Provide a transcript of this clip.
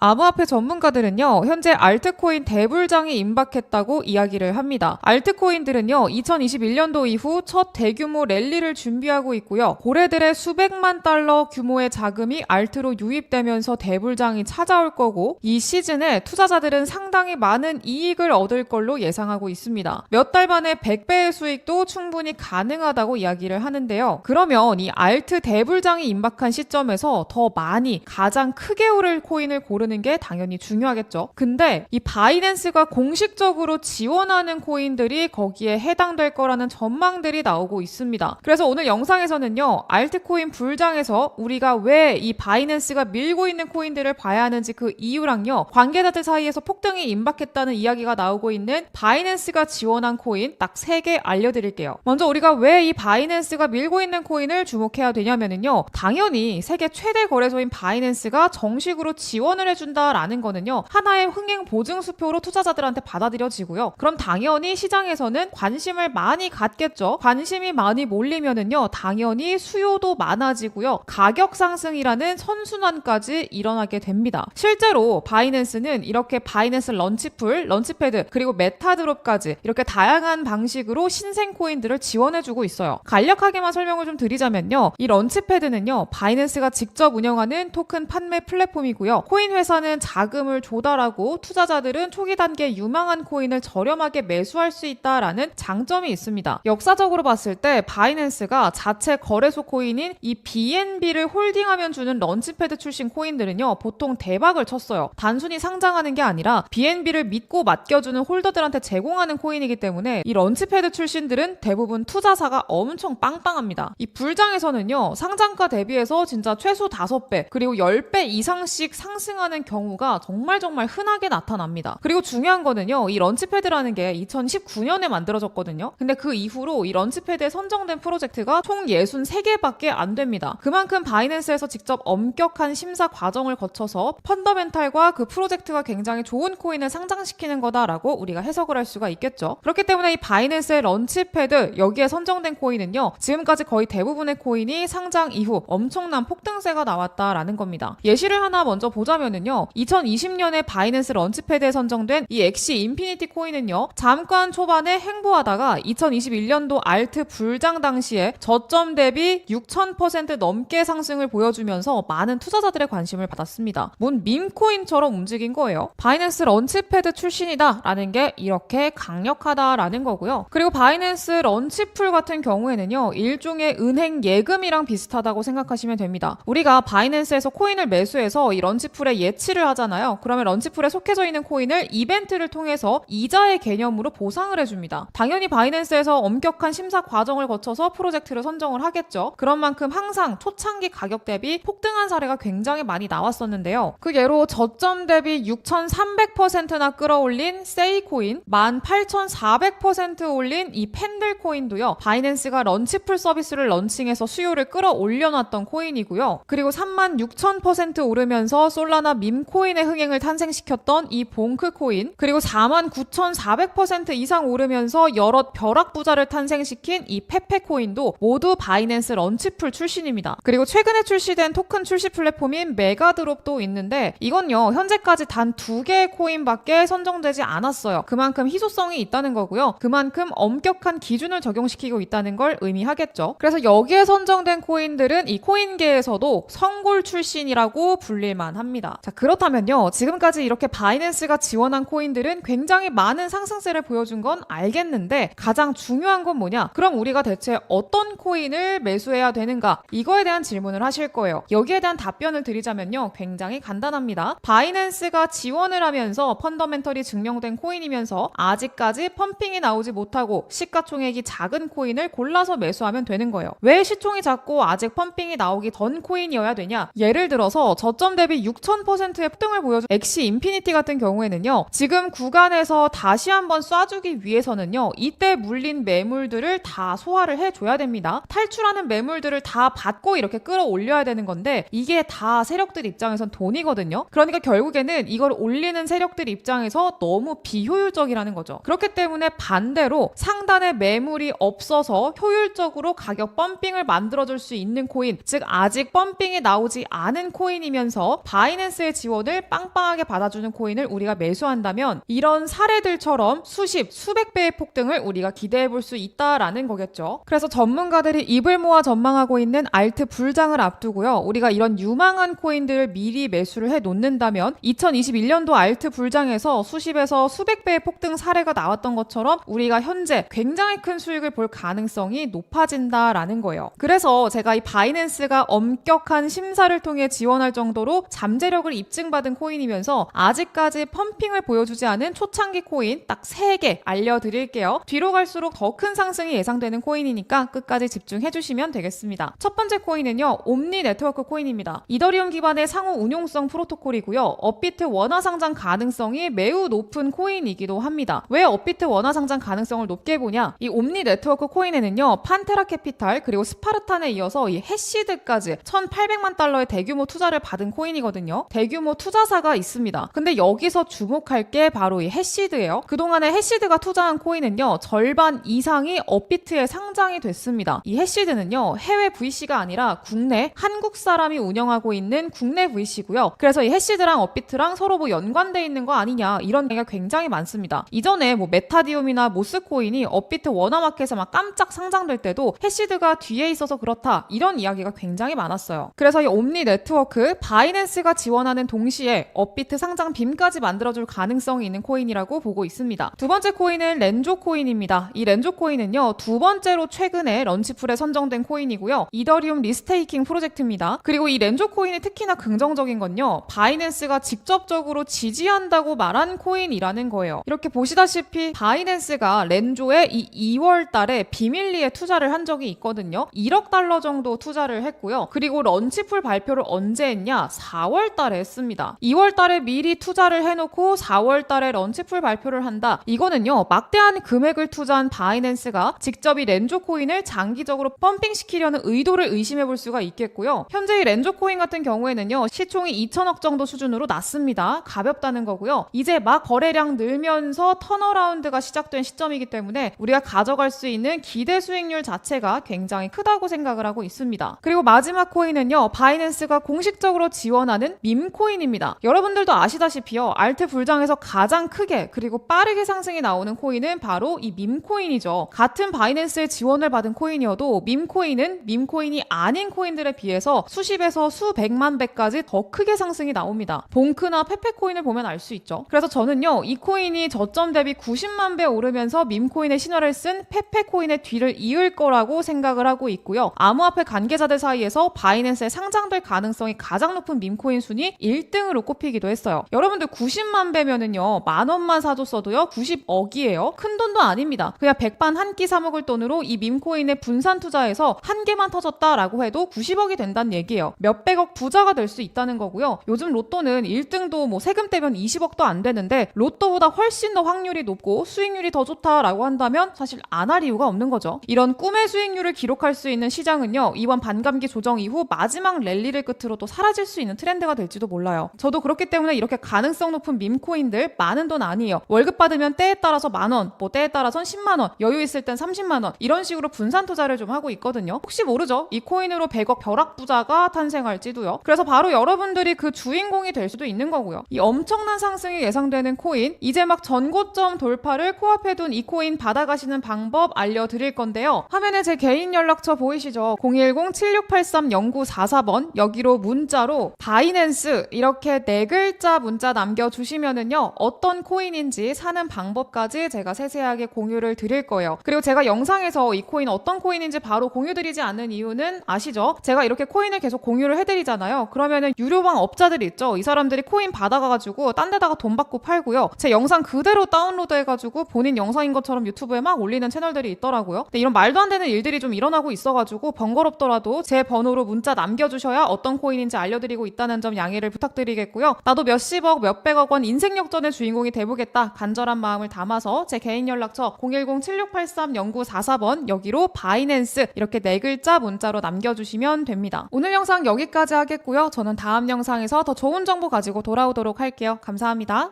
암호화폐 전문가들은요, 현재 알트코인 대불장이 임박했다고 이야기를 합니다. 알트코인들은요, 2021년도 이후 첫 대규모 랠리를 준비하고 있고요. 고래들의 수백만 달러 규모의 자금이 알트로 유입되면서 대불장이 찾아올 거고, 이 시즌에 투자자들은 상당히 많은 이익을 얻을 걸로 예상하고 있습니다. 몇 달 만에 100배의 수익도 충분히 가능하다고 이야기를 하는데요. 그러면 이 알트 대불장이 임박한 시점에서 더 많이 가장 크게 오를 코인을 고르는 게 당연히 중요하겠죠. 근데 이 바이낸스가 공식적으로 지원하는 코인들이 거기에 해당될 거라는 전망들이 나오고 있습니다. 그래서 오늘 영상에서는요, 알트코인 불장에서 우리가 왜 이 바이낸스가 밀고 있는 코인들을 봐야 하는지 그 이유랑요, 관계자들 사이에서 폭등이 임박했다는 이야기가 나오고 있는 바이낸스가 지원한 코인 딱 3개 알려드릴게요. 먼저 우리가 왜 이 바이낸스가 밀고 있는 코인을 주목해야 되냐면요, 당연히 세계 최대 거래소인 바이낸스가 정식으로 지원을 해준다라는 거는요, 하나의 흥행 보증 수표로 투자자들한테 받아들여지고요. 그럼 당연히 시장에서는 관심을 많이 갖겠죠. 관심이 많이 몰리면은요, 당연히 수요도 많아지고요. 가격 상승이라는 선순환까지 일어나게 됩니다. 실제로 바이낸스는 이렇게 바이낸스 런치풀, 런치패드, 그리고 메타드롭까지 이렇게 다양한 방식으로 신생 코인들을 지원해주고 있어요. 간략하게만 설명을 좀 드리자면요, 이 런치패드는요, 바이낸스가 직접 운영하는 토큰 판매 플랫폼이고요. 코인 회사는 자금을 조달하고 투자자들은 초기 단계 유망한 코인을 저렴하게 매수할 수 있다라는 장점이 있습니다. 역사적으로 봤을 때 바이낸스가 자체 거래소 코인인 이 BNB를 홀딩하면 주는 런치패드 출신 코인들은요, 보통 대박을 쳤어요. 단순히 상장하는 게 아니라 BNB를 믿고 맡겨주는 홀더들한테 제공하는 코인이기 때문에 이 런치패드 출신들은 대부분 투자사가 엄청 빵빵합니다. 이 불장에서는요, 상장가 대비해서 진짜 최소 5배 그리고 10배 이상씩 상승하는 경우가 정말 흔하게 나타납니다. 그리고 중요한 거는요, 이 런치패드라는 게 2019년에 만들어졌거든요. 근데 그 이후로 이 런치패드에 선정된 프로젝트가 총 63개밖에 안 됩니다. 그만큼 바이낸스에서 직접 엄격한 심사 과정을 거쳐서 펀더멘탈과 그 프로젝트가 굉장히 좋은 코인을 상장시키는 거다라고 우리가 해석을 할 수가 있겠죠. 그렇기 때문에 이 바이낸스의 런치패드, 여기에 선정된 코인은요, 지금까지 거의 대부분의 코인이 상장 이후 엄청난 폭등세가 나왔다라는 겁니다. 예시를 하나 먼저 보자면은요, 2020년에 바이낸스 런치패드에 선정된 이 엑시 인피니티 코인은요, 잠깐 초반에 행보하다가 2021년도 알트 불장 당시에 저점 대비 6000% 넘게 상승을 보여주면서 많은 투자자들의 관심을 받았습니다. 뭔 밈코인처럼 움직인 거예요. 바이낸스 런치패드 출신이다 라는 게 이렇게 강력하다라는 거고요. 그리고 바이낸스 런치풀 같은 경우에는요, 일종의 은행 예금이랑 비슷하다고 생각하시면 됩니다. 우리가 바이낸스에서 코인을 매수해서 이 런치풀에 예치를 하잖아요. 그러면 런치풀에 속해져 있는 코인을 이벤트를 통해서 이자의 개념으로 보상을 해줍니다. 당연히 바이낸스에서 엄격한 심사 과정을 거쳐서 프로젝트를 선정을 하겠죠. 그런 만큼 항상 초창기 가격 대비 폭등한 사례가 굉장히 많이 나왔었는데요. 그 예로 저점 대비 6300%나 끌어올린 세이코인, 18400% 올린 이 펜들 코인도요, 바이낸스가 런치풀 서비스를 런칭해서 수요를 끌어올려놨던 코인이고요. 그리고 36000% 오르면서 솔라나 밈코인의 흥행을 탄생시켰던 이 봉크 코인, 그리고 49400% 이상 오르면서 여러 벼락부자를 탄생시킨 이 페페 코인도 모두 바이낸스 런치풀 출신입니다. 그리고 최근에 출시된 토큰 출시 플랫폼인 메가드롭도 있는데, 이건요, 현재까지 단 2개의 코인밖에 선정되지 않았어요. 그만큼 희소성이 있다는 거고요. 그만큼 엄격한 기준을 적용시키고 있다는 걸 의미하겠죠. 그래서 여기에 선정된 코인들은 이 코인계에서도 성골 출신이라고 불릴만 합니다. 자, 그렇다면요, 지금까지 이렇게 바이낸스가 지원한 코인들은 굉장히 많은 상승세를 보여준 건 알겠는데, 가장 중요한 건 뭐냐? 그럼 우리가 대체 어떤 코인을 매수해야 되는가? 이거에 대한 질문을 하실 거예요. 여기에 대한 답변을 드리자면요, 굉장히 간단합니다. 바이낸스가 지원을 하면서 펀더멘털이 증명된 코인이면서 아직까지 펌핑이 나오지 못하고 시가총액이 작은 코인을 골라서 매수하면 되는 거예요. 왜 시총이 작고 아직 펌핑이 나오기 전 코인이어야 되냐? 예를 들어서 저점 대비 6000%의 폭등을 보여준 엑시 인피니티 같은 경우에는요, 지금 구간에서 다시 한번 쏴주기 위해서는요, 이때 물린 매물들을 다 소화를 해줘야 됩니다. 탈출하는 매물들을 다 받고 이렇게 끌어올려야 되는 건데, 이게 다 세력들 입장에선 돈이거든요. 그러니까 결국에는 이걸 올리는 세력들 입장에서 너무 비효율적이라는 거죠. 그렇기 때문에 반대로 상단에 매물이 없어서 효율적으로 가격 펌핑을 만들어줄 수 있는 코인, 즉 아직 펌핑이 나오지 않은 코인이면서 바이낸스에 릴리의 지원을 빵빵하게 받아주는 코인을 우리가 매수한다면 이런 사례들처럼 수백 배의 폭등을 우리가 기대해 볼 수 있다라는 거겠죠. 그래서 전문가들이 입을 모아 전망하고 있는 알트 불장을 앞두고요. 우리가 이런 유망한 코인들을 미리 매수를 해 놓는다면 2021년도 알트 불장에서 수십에서 수백 배의 폭등 사례가 나왔던 것처럼 우리가 현재 굉장히 큰 수익을 볼 가능성이 높아진다라는 거예요. 그래서 제가 이 바이낸스가 엄격한 심사를 통해 지원할 정도로 잠재력을 입증받은 코인이면서 아직까지 펌핑을 보여주지 않은 초창기 코인 딱 3개 알려드릴게요. 뒤로 갈수록 더 큰 상승이 예상되는 코인이니까 끝까지 집중해주시면 되겠습니다. 첫 번째 코인은요, 옴니 네트워크 코인입니다. 이더리움 기반의 상호 운용성 프로토콜이고요. 업비트 원화 상장 가능성이 매우 높은 코인이기도 합니다. 왜 업비트 원화 상장 가능성을 높게 보냐? 이 옴니 네트워크 코인에는요, 판테라 캐피탈 그리고 스파르탄에 이어서 이 해시드까지 1,800만 달러의 대규모 투자를 받은 코인이거든요. 대규모 투자사가 있습니다. 근데 여기서 주목할 게 바로 이 해시드예요. 그동안에 해시드가 투자한 코인은요, 절반 이상이 업비트에 상장이 됐습니다. 이 해시드는요, 해외 VC가 아니라 국내 한국 사람이 운영하고 있는 국내 VC고요. 그래서 이 해시드랑 업비트랑 서로 뭐 연관돼 있는 거 아니냐 이런 얘기가 굉장히 많습니다. 이전에 뭐 메타디움이나 모스코인이 업비트 원화마켓에서 막 깜짝 상장될 때도 해시드가 뒤에 있어서 그렇다 이런 이야기가 굉장히 많았어요. 그래서 이 옴니 네트워크 바이낸스가 지원하는 동시에 업비트 상장 빔까지 만들어줄 가능성이 있는 코인이라고 보고 있습니다. 두 번째 코인은 렌조 코인입니다. 이 렌조 코인은요, 두 번째로 최근에 런치풀에 선정된 코인이고요. 이더리움 리스테이킹 프로젝트입니다. 그리고 이 렌조 코인이 특히나 긍정적인 건요, 바이낸스가 직접적으로 지지한다고 말한 코인이라는 거예요. 이렇게 보시다시피 바이낸스가 렌조에 이 2월 달에 비밀리에 투자를 한 적이 있거든요. 1억 달러 정도 투자를 했고요. 그리고 런치풀 발표를 언제 했냐? 4월 달에 했습니다. 2월 달에 미리 투자를 해놓고 4월 달에 런치풀 발표를 한다. 이거는요, 막대한 금액을 투자한 바이낸스가 직접 이 렌조 코인을 장기적으로 펌핑시키려는 의도를 의심해 볼 수가 있겠고요. 현재 이 렌조 코인 같은 경우에는요, 시총이 2천억 정도 수준으로 낮습니다. 가볍다는 거고요. 이제 막 거래량 늘면서 턴어라운드가 시작된 시점이기 때문에 우리가 가져갈 수 있는 기대 수익률 자체가 굉장히 크다고 생각을 하고 있습니다. 그리고 마지막 코인은요, 바이낸스가 공식적으로 지원하는 밈코인입니다. 여러분들도 아시다시피요, 알트 불장에서 가장 크게 그리고 빠르게 상승이 나오는 코인은 바로 이 밈코인이죠. 같은 바이낸스의 지원을 받은 코인이어도 밈코인은 밈코인이 아닌 코인들에 비해서 수십에서 수백만 배까지 더 크게 상승이 나옵니다. 봉크나 페페코인을 보면 알 수 있죠. 그래서 저는요, 이 코인이 저점 대비 90만 배 오르면서 밈코인의 신화를 쓴 페페코인의 뒤를 이을 거라고 생각을 하고 있고요. 암호화폐 관계자들 사이에서 바이낸스에 상장될 가능성이 가장 높은 밈코인 순위 1등으로 꼽히기도 했어요. 여러분들 90만 배면은요, 만 원만 사줬어도요, 90억이에요. 큰 돈도 아닙니다. 그냥 백반 한 끼 사 먹을 돈으로 이 밈코인에 분산 투자해서 한 개만 터졌다라고 해도 90억이 된다는 얘기예요. 몇백억 부자가 될 수 있다는 거고요. 요즘 로또는 1등도 뭐 세금 떼면 20억도 안 되는데 로또보다 훨씬 더 확률이 높고 수익률이 더 좋다라고 한다면 사실 안 할 이유가 없는 거죠. 이런 꿈의 수익률을 기록할 수 있는 시장은요, 이번 반감기 조정 이후 마지막 랠리를 끝으로 또 사라질 수 있는 트렌드가 될지도 몰라요. 저도 그렇기 때문에 이렇게 가능성 높은 밈코인들, 많은 돈 아니에요. 월급 받으면 때에 따라서 만원, 뭐 때에 따라서는 10만원, 여유 있을 땐 30만원 이런 식으로 분산 투자를 좀 하고 있거든요. 혹시 모르죠? 이 코인으로 100억 벼락부자가 탄생할지도요. 그래서 바로 여러분들이 그 주인공이 될 수도 있는 거고요. 이 엄청난 상승이 예상되는 코인, 이제 막 전고점 돌파를 코앞에 둔 이 코인 받아가시는 방법 알려드릴 건데요. 화면에 제 개인 연락처 보이시죠? 010-7683-0944번 여기로 문자로 바이낸스 이렇게 4글자 문자 남겨주시면은요, 어떤 코인인지 사는 방법까지 제가 세세하게 공유를 드릴 거예요. 그리고 제가 영상에서 이 코인 어떤 코인인지 바로 공유드리지 않는 이유는 아시죠? 제가 이렇게 코인을 계속 공유를 해드리잖아요. 그러면은 유료방 업자들이 있죠. 이 사람들이 코인 받아가가지고 딴 데다가 돈 받고 팔고요. 제 영상 그대로 다운로드 해가지고 본인 영상인 것처럼 유튜브에 막 올리는 채널들이 있더라고요. 근데 이런 말도 안 되는 일들이 좀 일어나고 있어가지고 번거롭더라도 제 번호로 문자 남겨주셔야 어떤 코인인지 알려드리고 있다는 점 양해를 부탁드리겠고요. 나도 몇십억 몇백억 원 인생 역전의 주인공이 돼보겠다 간절한 마음을 담아서 제 개인 연락처 010-7683-0944번 여기로 바이낸스 이렇게 4글자 문자로 남겨주시면 됩니다. 오늘 영상 여기까지 하겠고요. 저는 다음 영상에서 더 좋은 정보 가지고 돌아오도록 할게요. 감사합니다.